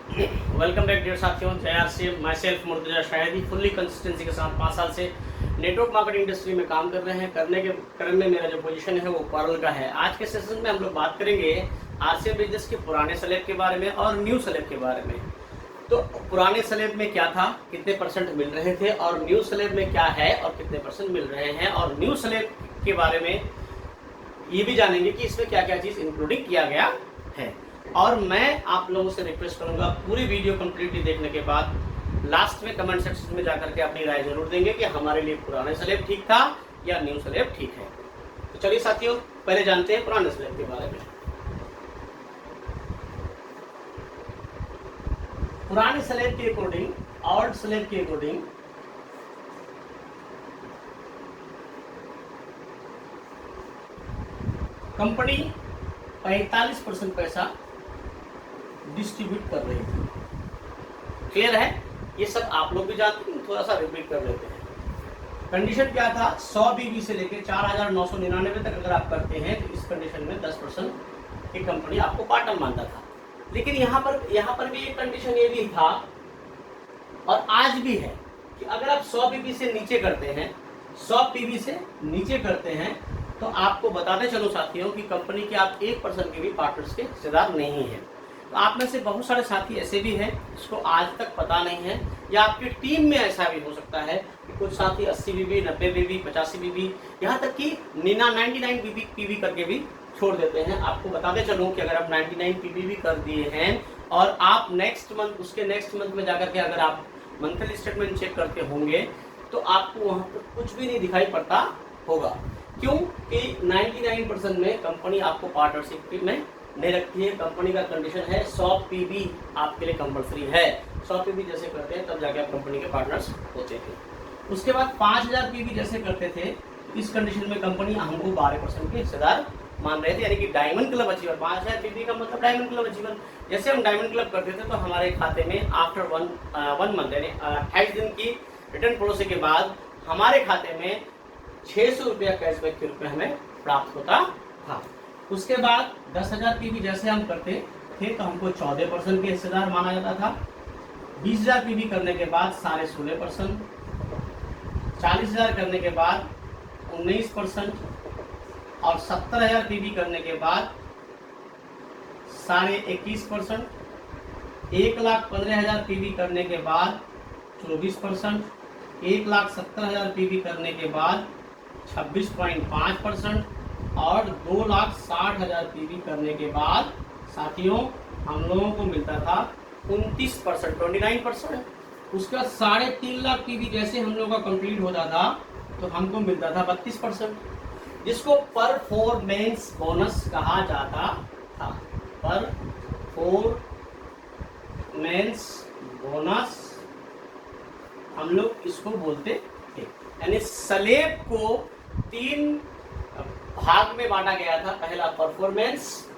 Welcome back dear साथियों। जय से myself Murtaza Shaydi fully consistency के साथ 5 साल से नेटवर्क मार्केटिंग इंडस्ट्री में काम कर रहे हैं। करने के क्रम में मेरा जो पोजीशन है वो पर्ल का है। आज के सेशन में हम लोग बात करेंगे आरसीएम बिजनेस के पुराने स्लैब के बारे में और न्यू स्लैब के बारे में। तो पुराने स्लैब में क्या था, कितने परसेंट मिल रहे थे, और न्यू स्लैब में क्या है और कितने परसेंट मिल रहे हैं, और न्यू स्लैब के बारे में ये भी जानेंगे कि इसमें क्या क्या चीज़ इंक्लूडिंग किया गया है। और मैं आप लोगों से रिक्वेस्ट करूंगा पूरी वीडियो कंप्लीटली देखने के बाद लास्ट में कमेंट सेक्शन में जाकर के अपनी राय जरूर देंगे कि हमारे लिए पुराने स्लैब ठीक था या न्यू स्लैब ठीक है। तो चलिए साथियों, पहले जानते हैं पुराने स्लैब के बारे में। पुराने स्लैब के अकॉर्डिंग, ओल्ड स्लैब के अकॉर्डिंग कंपनी 45% पैसा डिस्ट्रीब्यूट कर रही थी। क्लियर है? ये सब आप लोग भी जानते हैं, थोड़ा सा रिपीट कर लेते हैं। कंडीशन क्या था, 100 बीबी से लेकर 4,999 तक अगर आप करते हैं तो इस कंडीशन में 10% की कंपनी आपको पार्टनर मानता था। लेकिन यहाँ पर भी एक कंडीशन ये भी था और आज भी है कि अगर आप 100 बीबी से नीचे करते हैं, 100 पीबी से नीचे करते हैं, तो आपको बताते चलो साथियों कि कंपनी के आप 1% के भी पार्टनर्स के हिस्सेदार नहीं है। तो आप में से बहुत सारे साथी ऐसे भी हैं जिसको आज तक पता नहीं है, या आपकी टीम में ऐसा भी हो सकता है कि कुछ साथी 80 बीबी, 90 बीबी, 85 बीबी, यहाँ तक कि 99 पीबी करके भी छोड़ देते हैं। आपको बताते चलूँ कि अगर आप 99 पीबी भी कर दिए हैं और आप उसके नेक्स्ट मंथ में जाकर के अगर आप मंथली स्टेटमेंट चेक करते होंगे तो आपको वहाँ पर कुछ भी नहीं दिखाई पड़ता होगा। क्यों कि 99% में कंपनी आपको पार्टनरशिप में नहीं रखती है। कंपनी का कंडीशन है 100 पीबी आपके लिए कंपलसरी है। 100 पीबी जैसे करते हैं तब जाके आप कंपनी के पार्टनर्स होते हैं। उसके बाद 5000 पीबी जैसे करते थे, इस कंडीशन में कंपनी हमको 12% के हिस्सेदार मान रहे थे, यानी कि डायमंड क्लब अचीवर। 5000 पीबी का मतलब डायमंड क्लब अचीवर। जैसे हम डायमंड क्लब करते थे तो हमारे खाते में आफ्टर वन मंथ यानी 28 दिन की रिटर्न प्रोसेस के बाद हमारे खाते में 600 रुपया कैशबैक के रूप में हमें प्राप्त होता था। उसके बाद 10,000 पीबी जैसे हम करते थे तो हमको 14% के हिस्सेदार माना जाता था। 20,000 पीबी करने के बाद 16.5%, 40,000 करने के बाद 19% और 70,000 पीबी करने के बाद 21.5%, 1,15,000 पीबी करने के बाद 24%, 1,70,000 पीबी करने के बाद 26.5% और 2,60,000 पीबी करने के बाद साथियों हम लोगों को मिलता था 29%, 29%। उसके बाद 3.5 लाख पीबी जैसे हम लोगों का कंप्लीट होता था तो हमको मिलता था 32%, जिसको परफॉर्मेंस बोनस कहा जाता था। परफॉर्मेंस बोनस हम लोग इसको बोलते थे। यानी स्लैब को 3 भाग में बांटा गया था। पहला परफॉर्मेंस,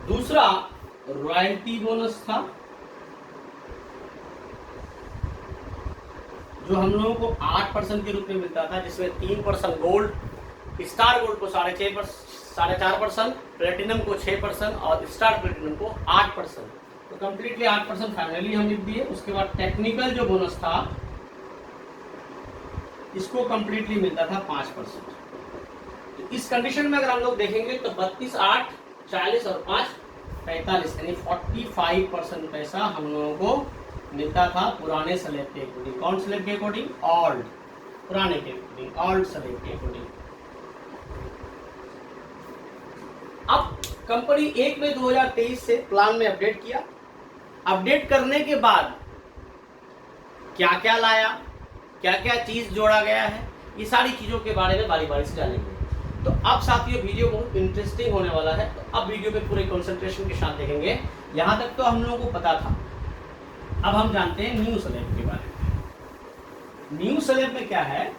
दूसरा रॉयल्टी बोनस था जो हम लोगों को 8% के रूप में मिलता था, जिसमें 3% गोल्ड, स्टार गोल्ड को 4.5%, प्लेटिनम को 6% और स्टार प्लेटिनम को 8%। तो कंप्लीटली 8% फाइनली हम लिख दिए। उसके बाद टेक्निकल जो बोनस था इसको कंप्लीटली मिलता था 5%। तो इस कंडीशन में अगर हम लोग देखेंगे तो 32, 8, 40 और 5, 45 यानी 45% पैसा हम लोगों को मिलता था पुराने स्लैब के अकॉर्डिंग। कौन स्लैब के अकॉर्डिंग? ओल्ड, पुराने के अकॉर्डिंग, ओल्ड स्लैब के अकॉर्डिंग। अब कंपनी 1 मई 2023 से प्लान में अपडेट किया। अपडेट करने के बाद क्या क्या लाया, क्या क्या चीज जोड़ा गया है, ये सारी चीजों के बारे में बारी बारी से जानेंगे। तो अब साथियों वीडियो बहुत इंटरेस्टिंग होने वाला है, तो अब वीडियो पे पूरे कंसंट्रेशन के साथ देखेंगे। यहाँ तक तो हम लोगों को पता था। अब हम जानते हैं न्यू स्लैब के बारे में। न्यू स्लैब में क्या है,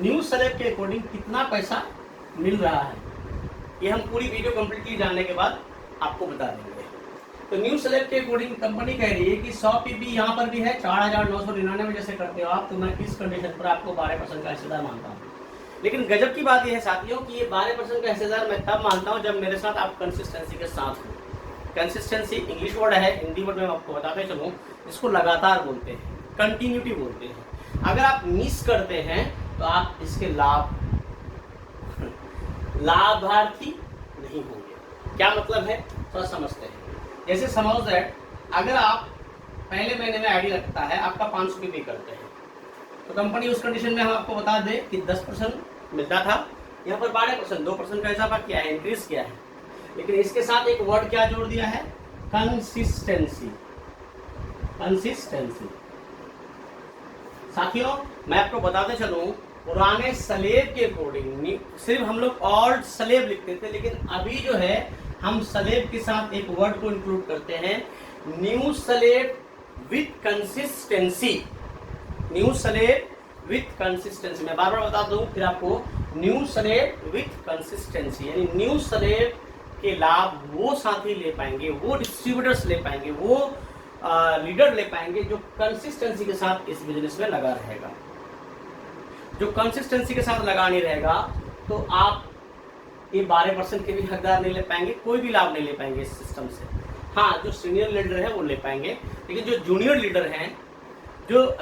न्यू स्लैब के अकॉर्डिंग कितना पैसा मिल रहा है, ये हम पूरी वीडियो कंप्लीटली जानने के बाद आपको बता देंगे। तो न्यू स्लैब के अकॉर्डिंग कंपनी कह रही है कि 100 पीबी यहाँ पर भी है 4,999 जैसे करते हो आप, तो मैं इस कंडीशन पर आपको 12% का हिस्सेदार मानता हूँ। लेकिन गजब की बात यह है साथियों कि ये 12% का हिस्सेदार मैं तब मानता हूँ जब मेरे साथ आप कंसिस्टेंसी के साथ हो। कंसिस्टेंसी इंग्लिश वर्ड है, हिंदी वर्ड में आपको बताते चलूँ, इसको लगातार बोलते हैं, कंटिन्यूटी बोलते हैं। अगर आप मिस करते हैं तो आप इसके लाभार्थी नहीं होंगे। क्या मतलब है थोड़ा समझते हैं। जैसे सपोज दैट अगर आप पहले महीने में आईडी लगता है आपका 500 पीबी करते हैं, तो कंपनी उस कंडीशन में हम आपको बता दे कि 10% मिलता था, यहाँ पर 12% 2% का इजाफा किया है, इंक्रीज किया है। लेकिन इसके साथ एक वर्ड क्या जोड़ दिया है, कंसिस्टेंसी। कंसिस्टेंसी साथियों मैं आपको बताते चलूं, पुराने स्लेब के अकॉर्डिंग सिर्फ हम लोग ओल्ड स्लेब लिखते थे, लेकिन अभी जो है हम स्लेब के साथ एक वर्ड को इंक्लूड करते हैं, new slab with consistency. New slab with consistency, मैं बार बार बता दूं फिर आपको, न्यू स्लेब विथ कंसिस्टेंसी यानी न्यू स्लेब के लाभ वो साथी ले पाएंगे, वो डिस्ट्रीब्यूटर्स ले पाएंगे, वो लीडर ले पाएंगे जो कंसिस्टेंसी के साथ इस बिजनेस में लगा रहेगा। जो कंसिस्टेंसी के साथ लगा नहीं रहेगा तो आप ये 12% के भी हकदार नहीं ले पाएंगे, कोई भी लाभ नहीं ले पाएंगे इस सिस्टम से। हाँ, जो सीनियर लीडर है वो ले पाएंगे, लेकिन जो जूनियर लीडर हैं, जो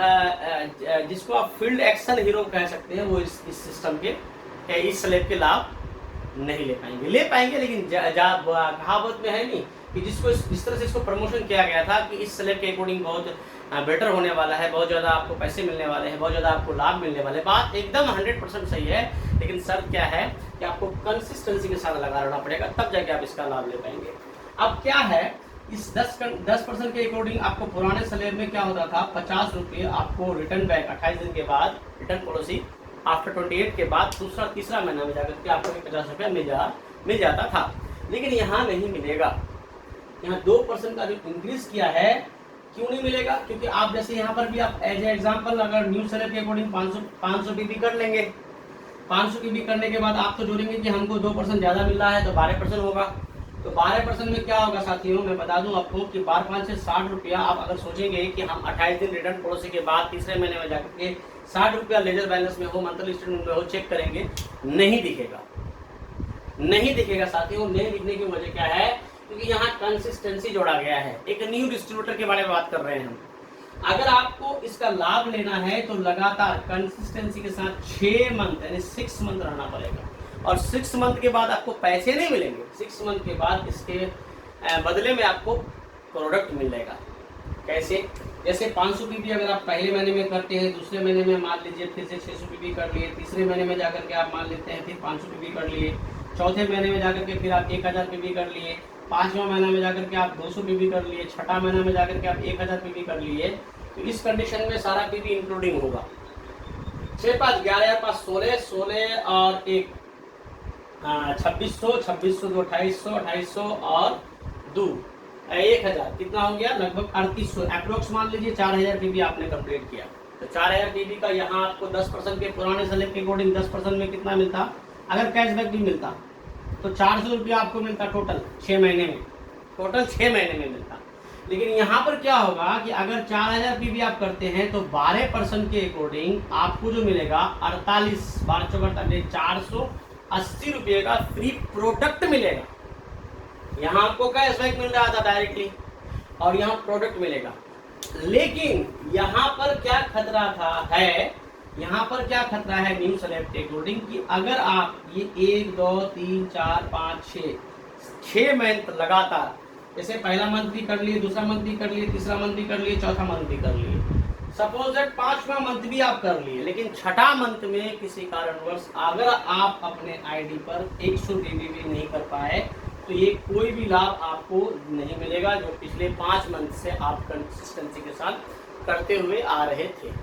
जिसको आप फील्ड एक्शन हीरो कह सकते हैं, वो इस सिस्टम के इस स्लैब के लाभ नहीं ले पाएंगे। ले पाएंगे लेकिन कहावत में है नहीं कि जिसको इस तरह से इसको प्रमोशन किया गया था कि इस स्लैब के अकॉर्डिंग बहुत बेटर होने वाला है, बहुत ज़्यादा आपको पैसे मिलने वाले हैं, बहुत ज़्यादा आपको लाभ मिलने वाले। बात एकदम 100% सही है, लेकिन शर्त क्या है कि आपको कंसिस्टेंसी के साथ लगा रहना पड़ेगा, तब जाके आप इसका लाभ ले पाएंगे। अब क्या है, इस 10% के अकॉर्डिंग आपको पुराने स्लैब में क्या होता था, 50 रुपये आपको रिटर्न बैक 28 दिन के बाद, रिटर्न पॉलिसी आफ्टर 28 के बाद तीसरा महीना में जाकर के आपको 50 रुपया मिल जाता था। लेकिन यहाँ नहीं मिलेगा। यहाँ 2% का जो इंक्रीज किया है, क्यों नहीं मिलेगा, क्योंकि आप जैसे यहाँ पर भी आप एज ए एग्जाम्पल अगर न्यू स्लैब के अकॉर्डिंग 500 पीबी कर लेंगे, 500 पीबी करने के बाद आप तो जोड़ेंगे कि हमको 2% ज़्यादा मिल रहा है तो 12% होगा। तो 12% में क्या होगा साथियों, मैं बता दूं आपको कि 12 से 60 रुपया आप अगर सोचेंगे कि हम 28 दिन रिटर्न पॉलिसी के बाद तीसरे महीने में जाकर के 60 रुपया लेजर बैलेंस में हो, मंथली स्टेटमेंट में हो, चेक करेंगे, नहीं दिखेगा। नहीं दिखेगा साथियों। नहीं दिखने की वजह क्या है, क्योंकि यहाँ कंसिस्टेंसी जोड़ा गया है। एक न्यू डिस्ट्रीब्यूटर के बारे में बात कर रहे हैं हम। अगर आपको इसका लाभ लेना है तो लगातार कंसिस्टेंसी के साथ 6 मंथ यानी 6 मंथ रहना पड़ेगा, और 6 मंथ के बाद आपको पैसे नहीं मिलेंगे। 6 मंथ के बाद इसके बदले में आपको प्रोडक्ट मिलेगा। कैसे, जैसे 500 पीबी अगर आप पहले महीने में करते हैं, दूसरे महीने में मान लीजिए फिर से 600 पीबी कर लिए, तीसरे महीने में जाकर के आप मान लेते हैं फिर 500 पीबी कर लिए, चौथे महीने में जाकर के फिर आप 1000 पीबी कर लिए, 5वां महीना में जाकर के आप 200 पीबी कर लिए, 6वां महीना में जाकर के आप 1000 पीबी कर लिए। तो इस कंडीशन में सारा पीबी इंक्लूडिंग होगा। 6 5 11 5 16 16 और 1 2600 2600 2 2800 2800 और 2 1000 कितना हो गया, लगभग 3800 अप्रोक्स मान लीजिए 4000 पीबी आपने कंप्लीट किया। तो 4000 पीबी का यहाँ आपको 10% के पुराने स्लैब के अकॉर्डिंग 10% में कितना मिलता, अगर कैशबैक भी मिलता तो 400 रुपया आपको मिलता टोटल 6 महीने में, टोटल 6 महीने में मिलता। लेकिन यहाँ पर क्या होगा कि अगर 4000 पीबी आप करते हैं तो 12% के अकॉर्डिंग आपको जो मिलेगा 48 12 48 480 रुपये का फ्री प्रोडक्ट मिलेगा। यहाँ आपको कैशबैक मिल रहा था डायरेक्टली और यहाँ प्रोडक्ट मिलेगा। लेकिन यहाँ पर क्या खतरा यहाँ पर क्या खतरा है न्यू स्लैब के अकॉर्डिंग कि अगर आप ये 1 2 3 4 5 6 मंथ लगातार, जैसे पहला मंथ भी कर लिए, दूसरा मंथ भी कर लिए, तीसरा मंथ भी कर लिए, चौथा मंथ भी कर लिए, सपोज दैट 5वां मंथ भी आप कर लिए, लेकिन 6ठा मंथ में किसी कारणवश अगर आप अपने आईडी पर 100 पीबी भी नहीं कर पाए तो ये कोई भी लाभ आपको नहीं मिलेगा जो पिछले 5 मंथ से आप कंसिस्टेंसी के साथ करते हुए आ रहे थे।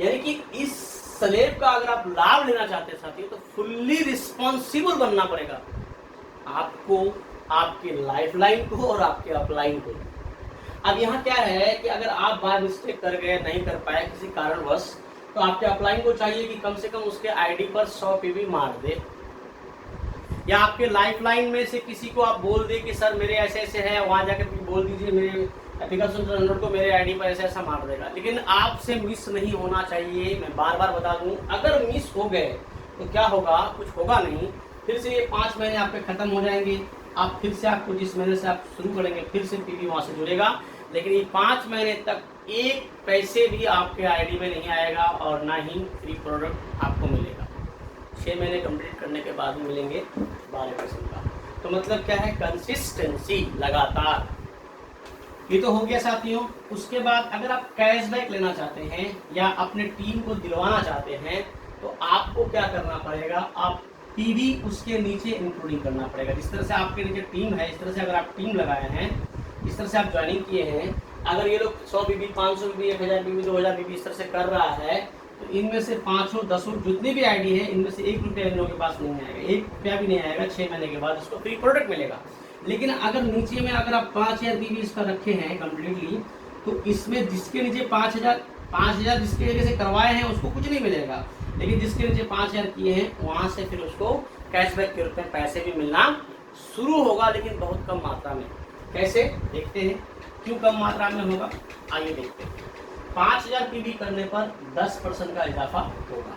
यानी कि इस स्लैब का अगर आप लाभ लेना चाहते हैं साथियों तो फुल्ली रिस्पॉन्सिबल बनना पड़ेगा आपको, आपके लाइफलाइन को और आपके अपलाइन को। अब यहाँ क्या है कि अगर आप बाय मिस्टेक कर गए, नहीं कर पाए किसी कारणवश, तो आपके अपलाइन को चाहिए कि कम से कम उसके आईडी पर 100 पीबी मार दे। या आपके लाइफलाइन में से किसी को आप बोल दें कि सर मेरे ऐसे ऐसे है, वहां जाकर बोल दीजिए मेरे एप्लीकेशन डाउनलोड को मेरे आईडी पर ऐसा ऐसा मार देगा। लेकिन आपसे मिस नहीं होना चाहिए। मैं बार बार बता दूं, अगर मिस हो गए तो क्या होगा, कुछ होगा नहीं, फिर से ये 5 महीने आपके खत्म हो जाएंगे। आप फिर से, आपको जिस महीने से आप शुरू करेंगे फिर से पीवी वहां से जुड़ेगा, लेकिन ये 5 महीने तक एक पैसे भी आपके आईडी में नहीं आएगा और ना ही फ्री प्रोडक्ट आपको मिलेगा। 6 महीने कंप्लीट करने के बाद मिलेंगे 12% का। तो मतलब क्या है, कंसिस्टेंसी, लगातार। ये तो हो गया साथियों। उसके बाद अगर आप कैशबैक लेना चाहते हैं या अपने टीम को दिलवाना चाहते हैं तो आपको क्या करना पड़ेगा, आप पीवी उसके नीचे इंक्लूडिंग करना पड़ेगा। जिस तरह से आपके नीचे टीम है, इस तरह से अगर आप टीम लगाए हैं, इस तरह से आप ज्वाइनिंग किए हैं, अगर ये लोग 100 बीबी, 500 बीबी, 1000 बीबी, 2000 बीबी इस तरह से कर रहा है, तो इनमें से 500, 10 जितनी भी आईडी है, इनमें से 1 रुपया इन लोगों के पास नहीं आएगा, 1 रुपया भी नहीं आएगा। 6 महीने के बाद उसको फ्री प्रोडक्ट मिलेगा। लेकिन अगर नीचे में अगर आप 5000 बीबी इसका रखे हैं कम्प्लीटली, तो इसमें जिसके नीचे 5000 जिसके वजह से करवाए हैं उसको कुछ नहीं मिलेगा, लेकिन जिसके नीचे 5000 किए हैं वहां से फिर उसको कैशबैक के रूप में पैसे भी मिलना शुरू होगा, लेकिन बहुत कम मात्रा में। कैसे, देखते हैं क्यों कम मात्रा में होगा, आइए देखते हैं। 5000 पीवी करने पर 10% का इजाफा होगा।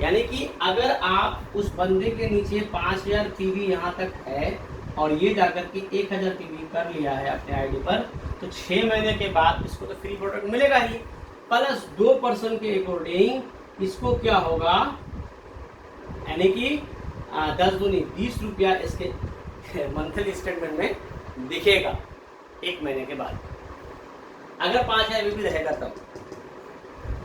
यानी कि अगर आप उस बंदे के नीचे 5000 पीवी यहाँ तक है और ये जाकर के 1000 पीवी कर लिया है अपने आईडी पर, तो 6 महीने के बाद इसको तो फ्री प्रोडक्ट मिलेगा ही, प्लस 2% के अकॉर्डिंग इसको क्या होगा, यानी कि 10 दूनी 20 रुपया इसके मंथली स्टेटमेंट में दिखेगा 1 महीने के बाद, अगर 5000 बीबी रहेगा तब।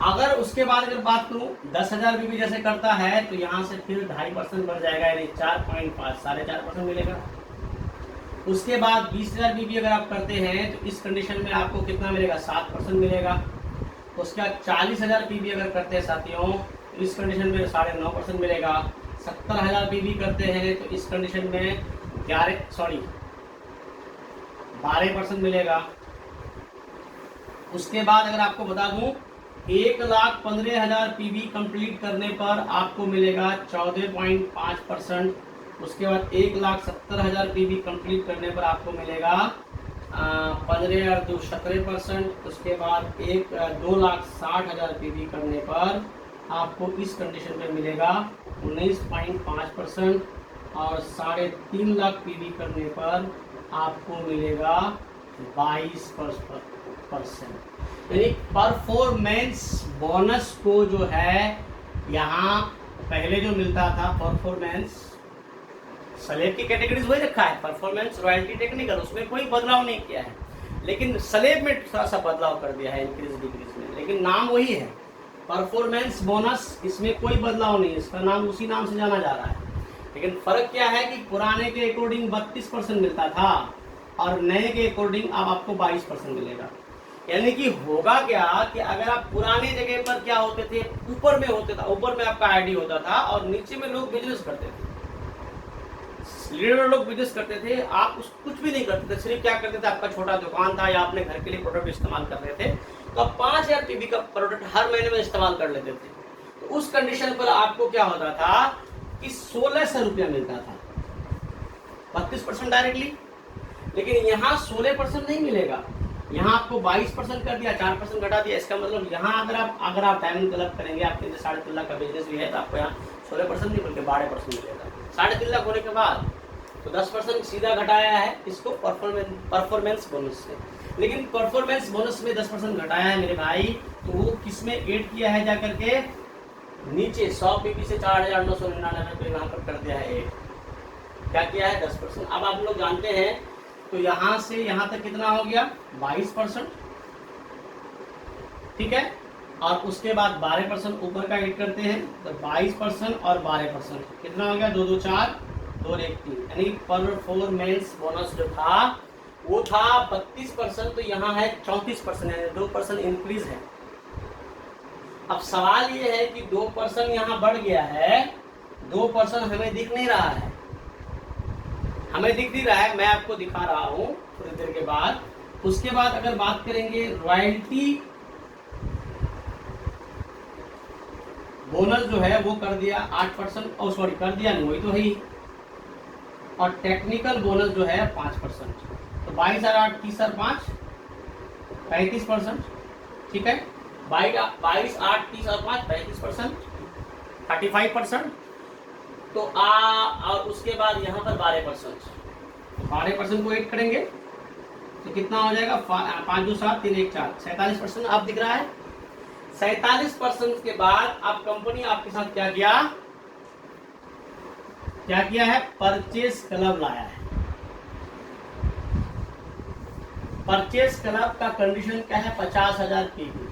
अगर उसके बाद अगर बात करूं 10,000 बीबी जैसे करता है तो यहाँ से फिर 2.5% बढ़ जाएगा, यानी 4.5 4.5% मिलेगा। उसके बाद 20,000 बीबी अगर आप करते हैं तो इस कंडीशन में आपको कितना मिलेगा, 7% मिलेगा। उसके बाद 40,000 बीबी अगर करते हैं साथियों तो इस कंडीशन में 9.5% मिलेगा। 70,000 बीबी करते हैं तो इस कंडीशन में 12% मिलेगा। उसके बाद अगर आपको बता दूं 1,15,000 पीवी कंप्लीट करने पर आपको मिलेगा 14.5%। उसके बाद 1,70,000 पीवी कंप्लीट करने पर आपको मिलेगा 15 और 2 17%। उसके बाद 2,60,000 पीवी करने पर आपको इस कंडीशन में मिलेगा 19.5% और 3.5 लाख पीवी करने पर आपको मिलेगा 22%। यानी परफॉर्मेंस बोनस को जो है यहाँ पहले जो मिलता था परफॉर्मेंस, स्लेब की कैटेगरीज वही रखा है, परफॉर्मेंस, रॉयल्टी, टेक्निकल, उसमें कोई बदलाव नहीं किया है, लेकिन स्लेब में थोड़ा सा बदलाव कर दिया है, इंक्रीज डिक्रीज में, लेकिन नाम वही है परफॉर्मेंस बोनस, इसमें कोई बदलाव नहीं है, इसका नाम उसी नाम से जाना जा रहा है। लेकिन फर्क क्या है कि पुराने के अकॉर्डिंग 32% मिलता था और नए के अकॉर्डिंग अब आपको 22% मिलेगा। यानी कि होगा क्या कि अगर आप पुराने जगह पर क्या होते थे, ऊपर में होते था, ऊपर में आपका आईडी होता था और नीचे में लोग बिजनेस करते थे, लीडर लोग बिजनेस करते थे, आप कुछ भी नहीं करते थे, सिर्फ क्या करते थे, आपका छोटा दुकान था या अपने घर के लिए प्रोडक्ट इस्तेमाल कर रहे थे, तो आप 5,000 पीवी का प्रोडक्ट हर महीने में इस्तेमाल कर लेते थे। तो उस कंडीशन पर आपको क्या होता था कि 1,600 रुपया मिलता था, 32% डायरेक्टली। लेकिन यहाँ 16% नहीं मिलेगा, यहाँ आपको 22% कर दिया, 4% घटा दिया। इसका मतलब यहाँ अगर आप डायमंड क्लब करेंगे, आपके 3.5 लाख का बिजनेस भी है, तो आपको यहाँ 16% नहीं बल्कि 12% मिलेगा। 3.5 लाख होने के बाद तो 10% सीधा घटाया है इसको परफॉर्मेंस बोनस से। लेकिन परफॉर्मेंस बोनस में 10% घटाया है मेरे भाई, तो वो किस में ऐड किया है, जाकर के नीचे 100 पीवी से 4,999 पे यहाँ पर कर दिया है ऐड। क्या किया है, 10%। अब आप लोग जानते हैं तो यहाँ से यहाँ तक कितना हो गया, 22%, ठीक है। और उसके बाद 12% ऊपर का ऐड करते हैं तो 22% और 12% कितना हो गया, 2 2 4 2 1 3, यानी परफॉर्मेंस बोनस जो था वो था 32%, तो यहाँ है 34%, यानी 2% इंक्रीज है। अब सवाल ये है कि 2% यहाँ बढ़ गया है, 2% हमें दिख नहीं रहा है, हमें दिख नहीं रहा है, मैं आपको दिखा रहा हूँ थोड़ी देर के बाद। उसके बाद अगर बात करेंगे रॉयल्टी बोनस जो है वो कर दिया 8%, कर दिया नहीं, वही तो है ही, और टेक्निकल बोनस जो है 5%। तो 22 और 8 30 और 5 35%। ठीक है, 22 8 30 और 5 35%, 35%। तो और उसके बाद यहाँ पर 12%, 12% को ऐड करेंगे तो कितना हो जाएगा, 5 2 7 3 1 4, 47% अब दिख रहा है। 47% के बाद अब कंपनी आपके साथ क्या किया है, परचेज क्लब लाया है। परचेज क्लब का कंडीशन क्या है, 50,000 पीबी।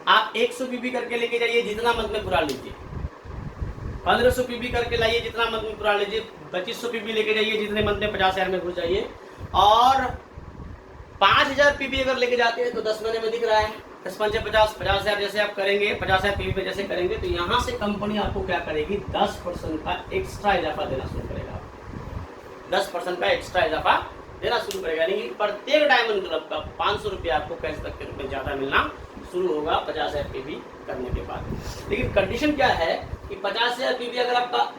आप 100 पीबी करके लेके जाइए, जितना मत में पुरा लीजिए। 1500 पीबी करके लाइए, जितना मत में पुरा लीजिए। 2500 पीबी लेके जाइए, जितने मत में 50,000 में घुस जाइए। और 5000 पीबी अगर लेके जाते हैं तो 10 महीने में दिख रहा है 10 5 50, 50,000 जैसे आप करेंगे, 50,000 पीबी पे जैसे करेंगे तो यहाँ से कंपनी आपको क्या करेगी, 10% का एक्स्ट्रा इजाफा देना शुरू करेगा। 10% का एक्स्ट्रा इजाफा देना शुरू करेगा, यानी प्रत्येक डायमंड क्लब का 500 रुपया आपको कैशबैक के रूप में ज्यादा मिलना शुरू होगा 50,000 पीबी करने के बाद। लेकिन कंडीशन क्या है कि 50,000 पीबी अगर आपका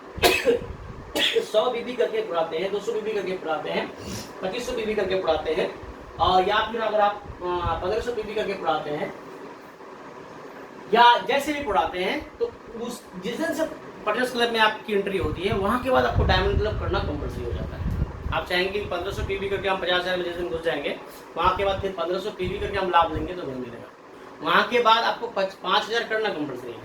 100 बीबी करके पढ़ाते हैं, 200 बीबी करके पढ़ाते हैं, 2500 बीबी करके पढ़ाते हैं, और या फिर अगर आप 1500 बीबी करके पढ़ाते हैं या जैसे भी पढ़ाते हैं, तो उस जिस दिन से पर्चेस क्लब में आपकी एंट्री होती है वहां के बाद आपको डायमंड क्लब करना कंपल्सरी हो जाता है। आप चाहेंगे कि 1500 पीबी करके हम 50,000 में जिस दिन घुस जाएंगे, वहां के बाद फिर 1500 पीबी करके हम लाभ लेंगे तो नहीं मिलेगा। वहां के बाद आपको 5,000 करना कंपल्सरी है,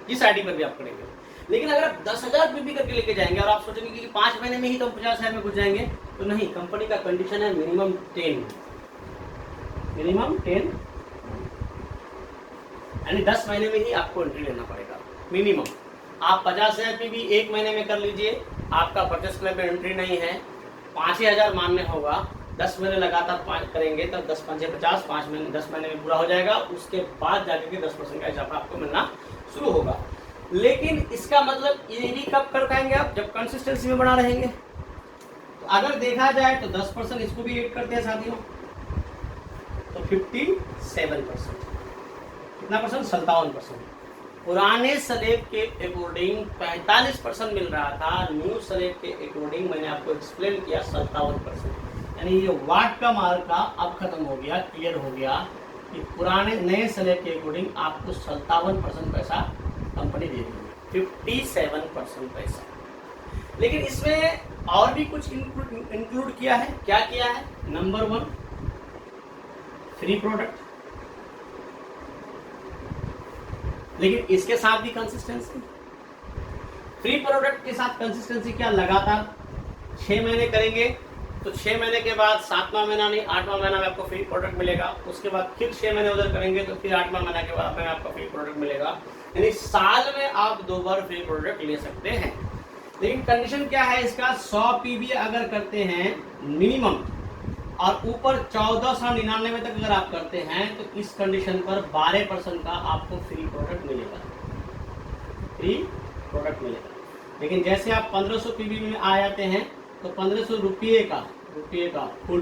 जिस आईडी पर भी आप करेंगे। लेकिन अगर आप 10,000 पीबी करके लेके जाएंगे और आप सोचेंगे कि 5 महीने में ही तो 50,000 में घुस जाएंगे, तो नहीं, कंपनी का कंडीशन है मिनिमम 10, यानी 10 महीने में ही आपको एंट्री लेना पड़ेगा मिनिमम। आप 50,000 पीबी 1 महीने में कर लीजिए, आपका परचेस क्लब में एंट्री नहीं है, 5,000 मानने होगा, 10 महीने लगातार करेंगे तब 10 5 50, 5 महीने 10 महीने में पूरा हो जाएगा। उसके बाद जाकर के 10% का इजाफा आपको मिलना शुरू होगा। लेकिन इसका मतलब ये भी कब कर पाएंगे आप, जब कंसिस्टेंसी में बना रहेंगे। तो अगर देखा जाए तो 10% इसको भी ऐड करते हैं साथियों, तो 57%, कितना परसेंट, 57%। पुराने स्लेब के अकॉर्डिंग 45% मिल रहा था, न्यू स्लेब के अकॉर्डिंग मैंने आपको एक्सप्लेन किया 57%। यानी ये वाट का मार्का अब खत्म हो गया, क्लियर हो गया कि पुराने नए स्लेब के अकॉर्डिंग आपको 57% पैसा कंपनी दे रही है, 57% पैसा। लेकिन इसमें और भी कुछ इंक्लूड किया है। क्या किया है, नंबर 1 फ्री प्रोडक्ट, लेकिन इसके साथ भी कंसिस्टेंसी। फ्री प्रोडक्ट के साथ कंसिस्टेंसी क्या, लगातार 6 महीने करेंगे तो 6 महीने के बाद 7वां महीना नहीं 8वां महीना में आपको फ्री प्रोडक्ट मिलेगा। उसके बाद फिर 6 महीने उधर करेंगे तो फिर 8वां महीना के बाद में आपको फ्री प्रोडक्ट मिलेगा। यानी साल में आप 2 बार फ्री प्रोडक्ट ले सकते हैं। लेकिन कंडीशन क्या है इसका, 100 पीबी अगर करते हैं मिनिमम और ऊपर 1499 तक अगर आप करते हैं तो इस कंडीशन पर 12% का आपको फ्री प्रोडक्ट मिलेगा, फ्री प्रोडक्ट मिलेगा। लेकिन जैसे आप 1500 पीबी में आ जाते हैं तो 1500 रुपये का फुल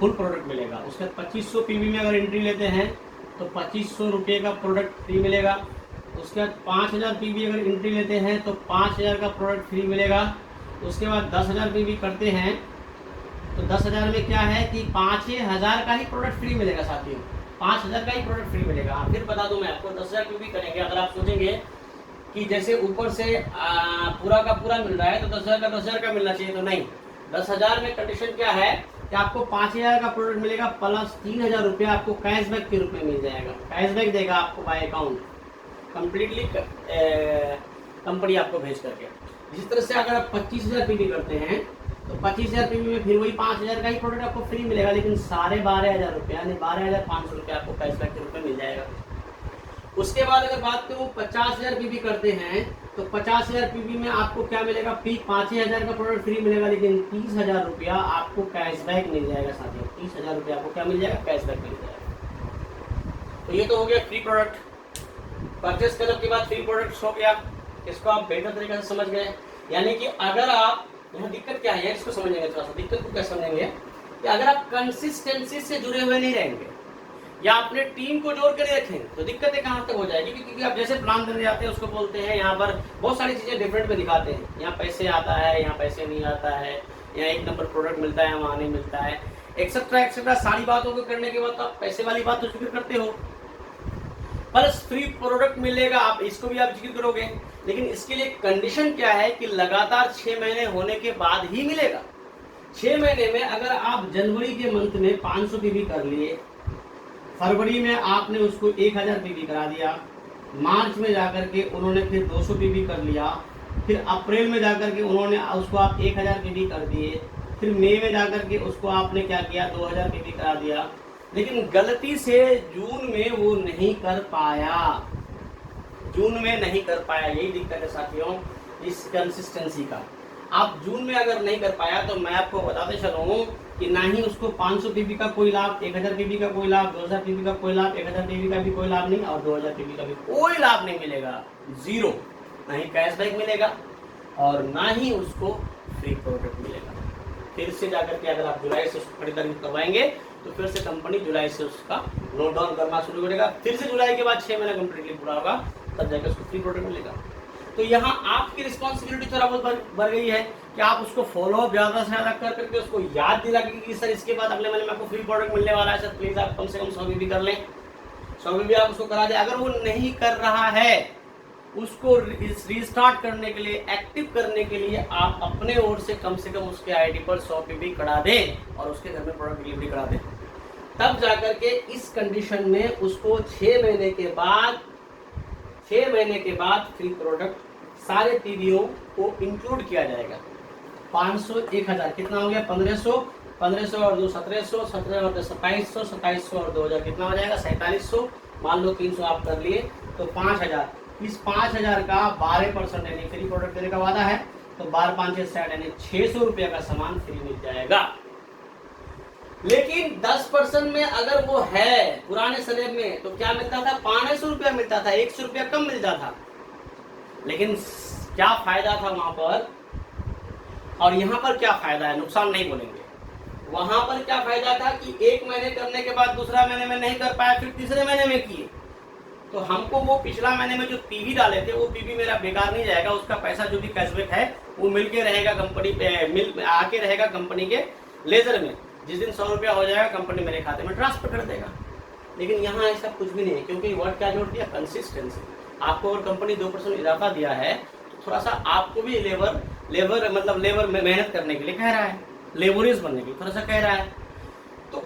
प्रोडक्ट मिलेगा। उसके बाद 2500 पीबी में अगर एंट्री लेते हैं तो 2500 रुपये का प्रोडक्ट फ्री मिलेगा। उसके बाद 5000 पीबी अगर एंट्री लेते हैं तो 5000 का प्रोडक्ट फ्री मिलेगा। उसके बाद 10,000 पीबी करते हैं तो 10,000 में क्या है कि 5,000 का ही प्रोडक्ट फ्री मिलेगा साथियों, 5,000 का ही प्रोडक्ट फ्री मिलेगा। फिर बता दूं मैं आपको, 10,000 पीबी करेंगे अगर आप सोचेंगे कि जैसे ऊपर से पूरा का पूरा मिल रहा है तो 10,000 का 10,000 का मिलना चाहिए, तो नहीं। 10,000 में कंडीशन क्या है कि आपको 5,000 का प्रोडक्ट मिलेगा प्लस 3,000 रुपया आपको कैशबैक के रूप में मिल जाएगा। कैशबैक देगा आपको बाय अकाउंट कंप्लीटली कंपनी आपको भेज करके। जिस तरह से अगर आप 25,000 पीबी करते हैं तो 25,000 पीबी में फिर वही 5,000 का ही प्रोडक्ट आपको फ्री मिलेगा, लेकिन 12,500 रुपया यानी 12,500 रुपया आपको कैशबैक के रूप में मिल जाएगा। उसके बाद अगर बात करूँ 50,000 पीबी करते हैं तो 50,000 पीबी में आपको क्या मिलेगा, 5,000 का प्रोडक्ट फ्री मिलेगा, लेकिन 30,000 रुपया आपको कैशबैक मिल जाएगा साथियों। 30,000 रुपया आपको क्या मिल जाएगा, कैशबैक मिल जाएगा। तो ये तो हो गया फ्री प्रोडक्ट। परचेस क्लब के बाद फ्री प्रोडक्ट हो गया, इसको आप बेहतर तरीके से समझ गए। यानी कि अगर आप, यहाँ दिक्कत क्या है इसको समझेंगे, थोड़ा सा दिक्कत को क्या समझेंगे कि अगर आप कंसिस्टेंसी से जुड़े हुए नहीं रहेंगे, या अपने टीम को जोड़ कर रखें तो दिक्कतें कहाँ तक हो जाएगी, क्योंकि आप जैसे प्लान देने जाते हैं उसको बोलते हैं यहाँ पर बहुत सारी चीज़ें डिफरेंट में दिखाते हैं, यहाँ पैसे आता है, यहाँ पैसे नहीं आता है, यहाँ एक नंबर प्रोडक्ट मिलता है, वहाँ नहीं मिलता है, एक्सेट्रा एक्सेट्रा सारी बातों को करने के बाद तो आप पैसे वाली बात तो जिक्र करते हो, प्लस फ्री प्रोडक्ट मिलेगा, आप इसको भी आप जिक्र करोगे। लेकिन इसके लिए कंडीशन क्या है कि लगातार 6 महीने होने के बाद ही मिलेगा। 6 महीने में अगर आप जनवरी के मंथ में 500 पीवी कर लिए, फरवरी में आपने उसको 1000 पीवी करा दिया, मार्च में जाकर के उन्होंने फिर 200 पीवी कर लिया, फिर अप्रैल में जाकर के उन्होंने उसको आप 1000 पीवी कर दिए, फिर मई में जाकर के उसको आपने क्या किया 2000 पीवी करा दिया, लेकिन गलती से जून में वो नहीं कर पाया, जून में नहीं कर पाया। यही दिक्कत है साथियों इस कंसिस्टेंसी का। आप जून में अगर नहीं कर पाया तो मैं आपको बताते चलूँ कि ना ही उसको 500 पीवी का कोई लाभ, 1000 पीवी का कोई लाभ, 2000 पीवी का कोई लाभ, 1000 पीवी का भी कोई लाभ नहीं, और 2000 पीवी का भी कोई लाभ नहीं मिलेगा, जीरो। ना ही कैशबैक मिलेगा और ना ही उसको फ्री प्रोडक्ट मिलेगा। फिर से जाकर के अगर आप जुलाई से उसको खरीदारी करवाएंगे तो फिर से कंपनी जुलाई से उसका नोट डाउन करना शुरू करेगा, फिर से जुलाई के बाद 6 महीना कंप्लीटली पूरा होगा, तब जाकर उसको फ्री प्रोडक्ट मिलेगा। तो यहाँ आपकी रिस्पॉन्सिबिलिटी थोड़ा बहुत बढ़ गई है कि आप उसको फॉलोअप ज़्यादा से ज़्यादा कर करके उसको याद दिला कि सर इसके बाद अगले महीने में आपको फ्री प्रोडक्ट मिलने वाला है, सर प्लीज़ आप कम से कम 100 भी कर लें, 100 भी आप उसको करा दें। अगर वो नहीं कर रहा है, उसको रिस्टार्ट करने के लिए, एक्टिव करने के लिए आप अपने ओर से कम उसके आईडी पर 100 पीवी करा दें और उसके घर में प्रोडक्ट डिलीवरी करा दें, तब जाकर के इस कंडीशन में उसको 6 महीने के बाद फ्री प्रोडक्ट सारे पीवीओ को इंक्लूड किया जाएगा। 500 1000 कितना हो गया 1500, 1500 और 2 1700, 17 और 2 2700, 2700 और 2000 कितना हो जाएगा 4700, मान लो 300 आप कर लिए तो 5000। इस 5000 का 12% यानी फ्री प्रोडक्ट देने का वादा है, तो 12 5 60 यानी 600 रुपये का सामान फ्री मिल जाएगा। लेकिन 10% में अगर वो है पुराने स्लैब में तो क्या मिलता था 500 रुपया मिलता था, 100 रुपया कम मिलता था। लेकिन क्या फायदा था वहां पर और यहाँ पर क्या फायदा है, नुकसान नहीं बोलेंगे। वहां पर क्या फायदा था कि 1 महीने करने के बाद दूसरा महीने में नहीं कर पाया, फिर तीसरे महीने में किए, तो हमको वो पिछला महीने में जो पीवी डाले थे वो पीवी मेरा बेकार नहीं जाएगा, उसका पैसा जो भी कैशबैक है वो मिल के रहेगा कंपनी पे, आके रहेगा कंपनी के लेजर में। जिस दिन 100 रुपया हो जाएगा कंपनी मेरे खाते में ट्रांसफर कर देगा। लेकिन यहाँ ऐसा कुछ भी नहीं है, क्योंकि वर्ड क्या जोड़ दिया, कंसिस्टेंसी। आपको अगर कंपनी 2% इजाफा दिया है तो थोड़ा सा आपको भी लेबर में मेहनत करने के लिए कह रहा है, लेबोरियस बनने के लिए थोड़ा सा कह रहा है। तो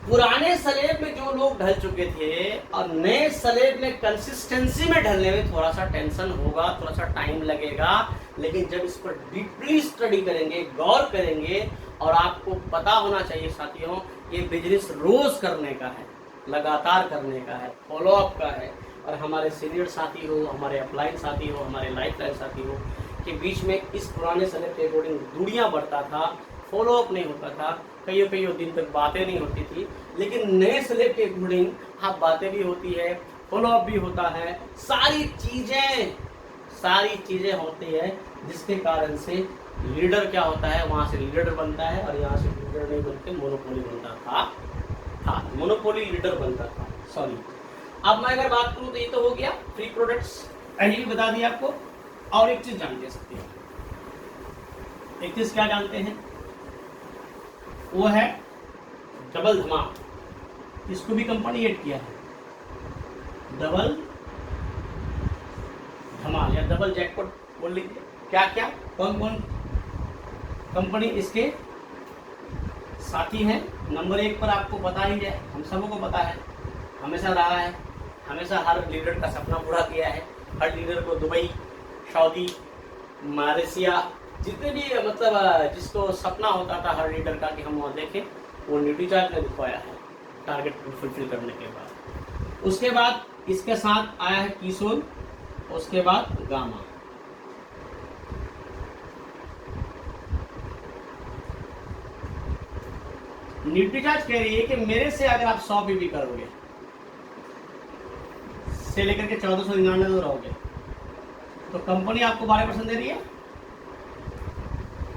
पुराने स्लैब में जो लोग ढल चुके थे और नए स्लैब में कंसिस्टेंसी में ढलने में थोड़ा सा टेंशन होगा, थोड़ा सा टाइम लगेगा। लेकिन जब इस पर डीपली स्टडी करेंगे, गौर करेंगे, और आपको पता होना चाहिए साथियों ये बिजनेस रोज करने का है, लगातार करने का है, फॉलोअप का है। और हमारे सीनियर साथी हो, हमारे अपलाइन साथी हो, हमारे लाइफ लाइन साथी हो के बीच में इस पुराने स्लैब के अकॉर्डिंग दूरियां बढ़ता था, फॉलोअप नहीं होता था, कई दिन तक बातें नहीं होती थी। लेकिन नए स्लैब के अकॉर्डिंग हाँ बातें भी होती है, फॉलोअप भी होता है, सारी चीजें होती है, जिसके कारण से लीडर क्या होता है, वहां से लीडर बनता है और यहाँ से लीडर नहीं बनते मोनोपोली बनता था, मोनोपोली लीडर बनता था। सॉरी, अब मैं अगर बात करूं तो ये तो हो गया फ्री प्रोडक्ट्स, पहले भी बता दिया आपको। और एक चीज जानते सकते हैं, एक चीज क्या जानते हैं, वो है डबल धमाल। इसको भी कंपनी ऐड किया है, डबल धमाल या डबल जैकपॉट बोल लीजिए। क्या क्या कौन कौन कंपनी इसके साथी हैं। नंबर 1 पर आपको पता ही है, हम सबको पता है, हमेशा रहा है, हमेशा हर लीडर का सपना पूरा किया है। हर लीडर को दुबई, सऊदी, मलेशिया, जितने भी मतलब जिसको सपना होता था हर लीडर का कि हम वहाँ देखें, वो न्यूट्रीचार्ज ने दिखवाया है टारगेट फुलफिल करने के बाद। उसके बाद इसके साथ आया है कीसोल, उसके बाद गामा। न्यूट्रीचार्ज कह रही है कि मेरे से अगर आप 100 पीवी करोगे से लेकर के 1499 रहोगे तो कंपनी आपको 12% दे रही है,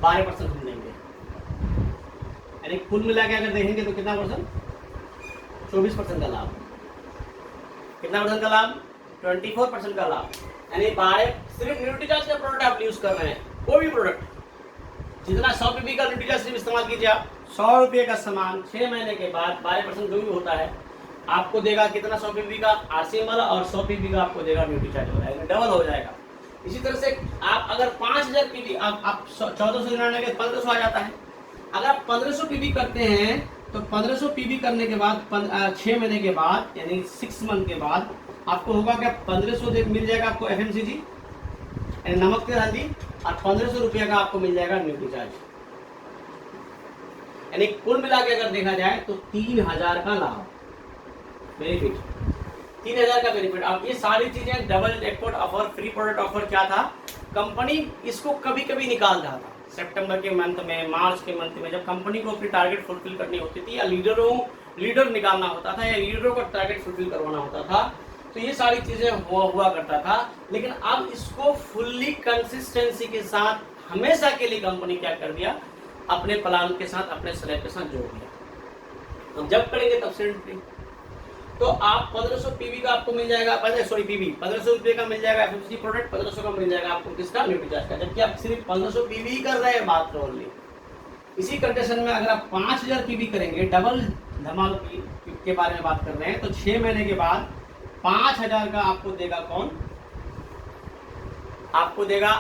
12% हम देंगे, यानी कुल मिला के अगर देखेंगे तो कितना परसेंट, 24% का लाभ। कितना परसेंट का लाभ? 24% का लाभ। यानी बाय सिर्फ न्यूट्रीचार्ज का प्रोडक्ट आप यूज कर रहे हैं, कोई भी प्रोडक्ट, जितना 100 पीपी का न्यूट्रीचार्ज सिर्फ इस्तेमाल कीजिए आप, 100 रुपये का सामान 6 महीने के बाद 12% जो भी होता है आपको देगा कितना? 100 पीपी का आरसीएम वाला और 100 पीपी का आपको देगा न्यूट्रीचार्ज वाला, डबल हो जाएगा। इसी तरह से आप अगर 5000 पीपी आप 1499 के 1500 आ जाता है। अगर आप 1500 पीबी करते हैं तो 1500 पीबी करने के बाद 6 महीने के बाद यानी 6 मंथ के बाद आपको होगा क्या? 1500 मिल जाएगा आपको एफएमसीजी यानी नमक तेल हल्दी, और 1500 रुपये का आपको मिल जाएगा न्यूट्रीचार्ज। यानी कुल मिला के अगर देखा जाए तो 3000 का लाभ बेनिफिट, 3000 का बेनिफिट। अब ये सारी चीजें double export offer, free product offer क्या था? कंपनी इसको कभी कभी निकाल रहा था, सितंबर के मंथ में, मार्च के मंथ में, जब कंपनी को अपनी टारगेट फुलफिल करनी होती थी या लीडर निकालना होता था या लीडरों का टारगेट फुलफिल करवाना होता था, तो ये सारी चीजें हुआ करता था। लेकिन अब इसको फुल्ली कंसिस्टेंसी के साथ हमेशा के लिए कंपनी क्या कर दिया? अपने प्लान के साथ, अपने स्लैब के साथ जोड़ दिया। हम जब करेंगे तब से तो आप 1500 पीबी का आपको मिल जाएगा, 1500 रुपये का मिल जाएगा एफएमसीजी प्रोडक्ट, 1500 का मिल जाएगा आपको किसका? न्यूट्रीचार्ज का। जबकि आप सिर्फ 1500 पीबी ही कर रहे हैं बात ओनली। इसी कंडीशन में अगर आप 5000 पीबी करेंगे, डबल धमाल के बारे में बात कर रहे हैं, तो 6 महीने के बाद 5000 का आपको देगा कौन? आपको देगा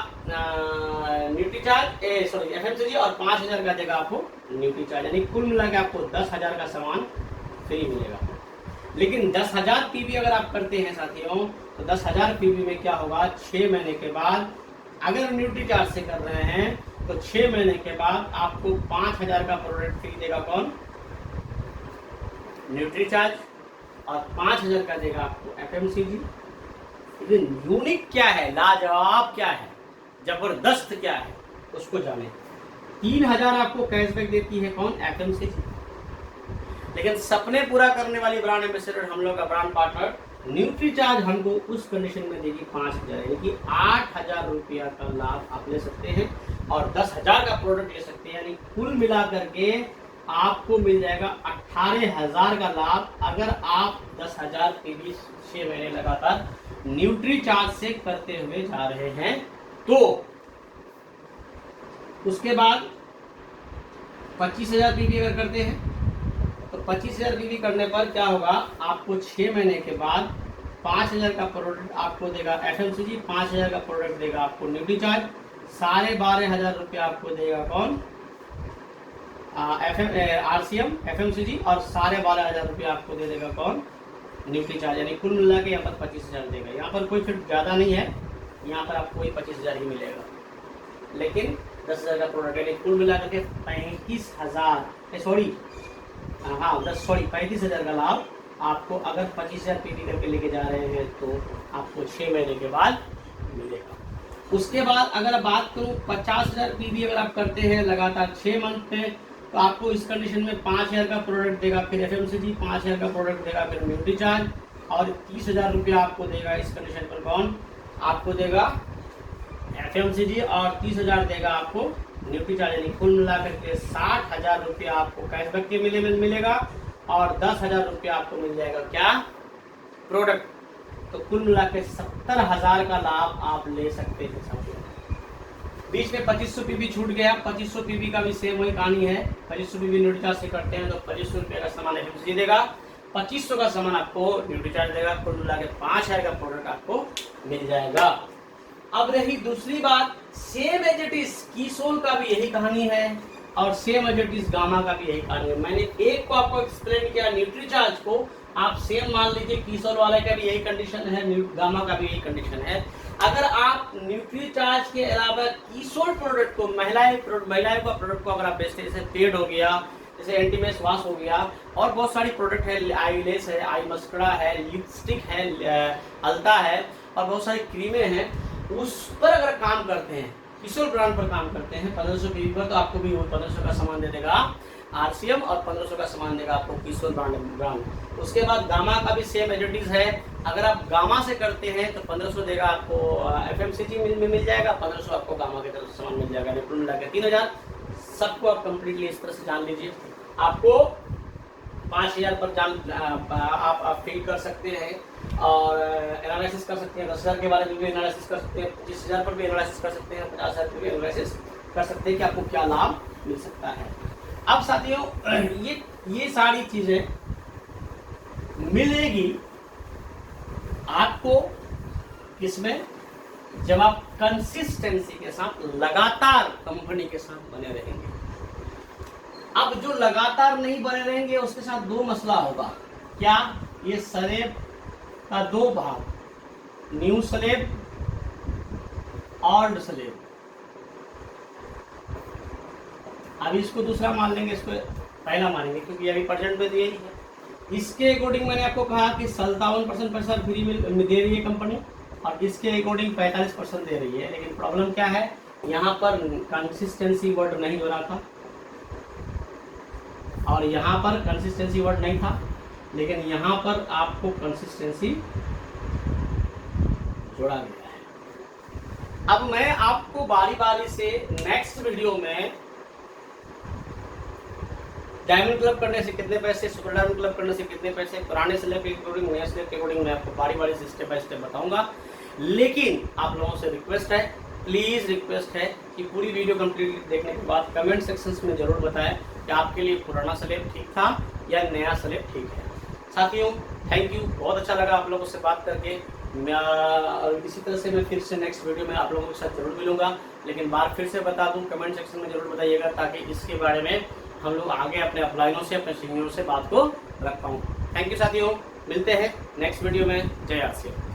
न्यूट्रीचार्ज एफएमसीजी, और 5000 का देगा आपको न्यूट्रीचार्ज। यानी कुल मिला के आपको 10,000 का सामान फ्री मिलेगा। लेकिन 10,000 पीबी अगर आप करते हैं साथियों, तो 10,000 पीबी में क्या होगा? 6 महीने के बाद अगर न्यूट्रीचार्ज से कर रहे हैं तो 6 महीने के बाद आपको 5000 का प्रोडक्ट फ्री देगा कौन? न्यूट्रीचार्ज, और 5000 का देगा आपको एफएमसीजी। लेकिन यूनिक क्या है, लाजवाब क्या है, जबरदस्त क्या है, उसको जाने। 3000 आपको कैशबैक देती है कौन? एफएमसीजी। लेकिन सपने पूरा करने वाली ब्रांड एम्बेसडर हम लोग का ब्रांड पार्टनर न्यूट्रीचार्ज हमको उस कंडीशन में देगी 5000, यानी कि 8000 रुपया का लाभ आप ले सकते हैं और 10,000 का प्रोडक्ट ले सकते हैं। यानी कुल मिला करके आपको मिल जाएगा 18,000 का लाभ अगर आप 10,000 पीबी 6 महीने लगातार न्यूट्रीचार्ज से करते हुए जा रहे हैं। तो उसके बाद 25,000 पीबी अगर करते हैं तो 25,000 पीबी करने पर क्या होगा? आपको 6 महीने के बाद 5,000 का प्रोडक्ट आपको देगा एफएमसीजी, 5,000 का प्रोडक्ट देगा आपको न्यूट्रीचार्ज, 12,500 रुपया आपको देगा कौन? आरसीएम एफएमसीजी, और 12,500 रुपया आपको दे देगा कौन? न्यूट्रीचार्ज। यानी कुल मिला के यहाँ पर 25,000 देगा। यहाँ पर कोई फिर ज़्यादा नहीं है, यहाँ पर आपको 25,000 ही मिलेगा। लेकिन 10,000 का प्रोडक्ट, यानी कुल मिला करके 35,000 35,000 का लाभ आपको अगर 25,000 पीबी करके लेके जा रहे हैं तो आपको 6 महीने के बाद मिलेगा। उसके बाद अगर बात करूं 50,000 पीबी अगर आप करते हैं लगातार 6 मंथ में, तो आपको इस कंडीशन में 5,000 का प्रोडक्ट देगा, फिर एफएमसीजी, 5,000 का प्रोडक्ट देगा, फिर न्यूट्रीचार्ज, और 30,000 रुपया आपको देगा इस कंडीशन पर कौन? आपको देगा एफएमसीजी, और 30,000 देगा आपको न्यूट्रीचार्ज। यानी कुल मिलाकर के 60,000 रुपया आपको कैशबैक के मिलेगा और 10,000 रुपया आपको मिल जाएगा क्या? प्रोडक्ट। तो कुल मिला के 70,000 का लाभ आप ले सकते हैं साथियों। बीच में 2500 पीबी छूट गया, 2500 पीबी का भी सेम वही कहानी है। 2500 पीबी न्यूट्रीचार्ज से करते हैं तो 2500 रुपये का सामान एफएमसीजी देगा, 2500 का सामान आपको न्यूट्रीचार्ज देगा, कुल मिला के 5,000 का प्रोडक्ट आपको मिल जाएगा। अब रही दूसरी बात, सेम एज इट इज कीसोल का भी यही कहानी है और सेम एज इट इज गामा का भी यही कहानी है। मैंने एक को आपको एक्सप्लेन किया न्यूट्रीचार्ज को, आप सेम मान लीजिए कीसोल वाले का भी यही कंडीशन है, गामा का भी यही कंडीशन है। अगर आप न्यूट्रीचार्ज के अलावा कीसोल प्रोडक्ट को महिलाएं का प्रोडक्ट को अगर आप बेचते हैं, जैसे पेड हो गया, जैसे एंटीमेस वाश हो गया, और बहुत सारी प्रोडक्ट है, आईलेस है, आई मस्करा है, लिपस्टिक है, अलता है, और बहुत सारी क्रीमें हैं, उस पर अगर काम करते हैं, किशोर ब्रांड पर काम करते हैं 1500 पीबी पर, तो आपको भी 1500 का सामान दे देगा आरसीएम और 1500 का सामान देगा आपको किशोर ब्रांड। उसके बाद गामा का भी सेम एडिटिव है। अगर आप गामा से करते हैं तो 1500 देगा आपको एफएमसीजी में मिल जाएगा, 1500 आपको गामा की तरफ से सामान मिल जाएगा, कुल मिला के 3000। सबको आप कंप्लीटली इस तरह से जान लीजिए। आपको 5000 पर आप फील कर सकते हैं और एनालिसिस कर सकते हैं। 10,000 के बारे में भी एनालिसिस कर सकते हैं, 25,000 पर भी एनालिसिस कर सकते हैं, 50,000 पर भी एनालिसिस कर सकते हैं कि आपको क्या लाभ मिल सकता है। अब साथियों ये सारी चीजें मिलेगी आपको किसमें, जब आप कंसिस्टेंसी के साथ लगातार कंपनी के साथ बने रहेंगे। अब जो लगातार नहीं बने रहेंगे उसके साथ दो मसला होगा। क्या? ये स्लैब का दो भाग, न्यू स्लैब, ओल्ड स्लैब। अभी इसको दूसरा मान लेंगे, इसको पहला मानेंगे क्योंकि अभी प्रेजेंट में तो यही है। इसके अकॉर्डिंग मैंने आपको कहा कि 57% पैसा फ्री दे रही है कंपनी, और इसके अकॉर्डिंग 45% दे रही है। लेकिन प्रॉब्लम क्या है, यहाँ पर कंसिस्टेंसी वर्ड नहीं जुड़ा था और यहाँ पर कंसिस्टेंसी वर्ड नहीं था, लेकिन यहाँ पर आपको कंसिस्टेंसी जोड़ा गया है। अब मैं आपको बारी बारी से नेक्स्ट वीडियो में डायमंड क्लब करने से कितने पैसे, सुपर डायमंड क्लब करने से कितने पैसे, पुराने स्लैब के अकॉर्डिंग, नए स्लैब के अकॉर्डिंग मैं आपको बारी बारी से स्टेप बाय स्टेप बताऊंगा। लेकिन आप लोगों से रिक्वेस्ट है, प्लीज रिक्वेस्ट है कि पूरी वीडियो कंप्लीट देखने के बाद कमेंट सेक्शंस में जरूर बताएं कि आपके लिए पुराना स्लैब ठीक था या नया स्लैब ठीक है। साथियों थैंक यू, बहुत अच्छा लगा आप लोगों से बात करके। मैं इसी तरह से मैं फिर से नेक्स्ट वीडियो में आप लोगों के साथ जरूर मिलूंगा। लेकिन बार फिर से बता दूं, कमेंट सेक्शन में जरूर बताइएगा ताकि इसके बारे में हम लोग आगे अपने अपलाइनों से, अपने सीनियरों से बात को रख पाऊँ। थैंक यू साथियों, मिलते हैं नेक्स्ट वीडियो में। जय आसिया।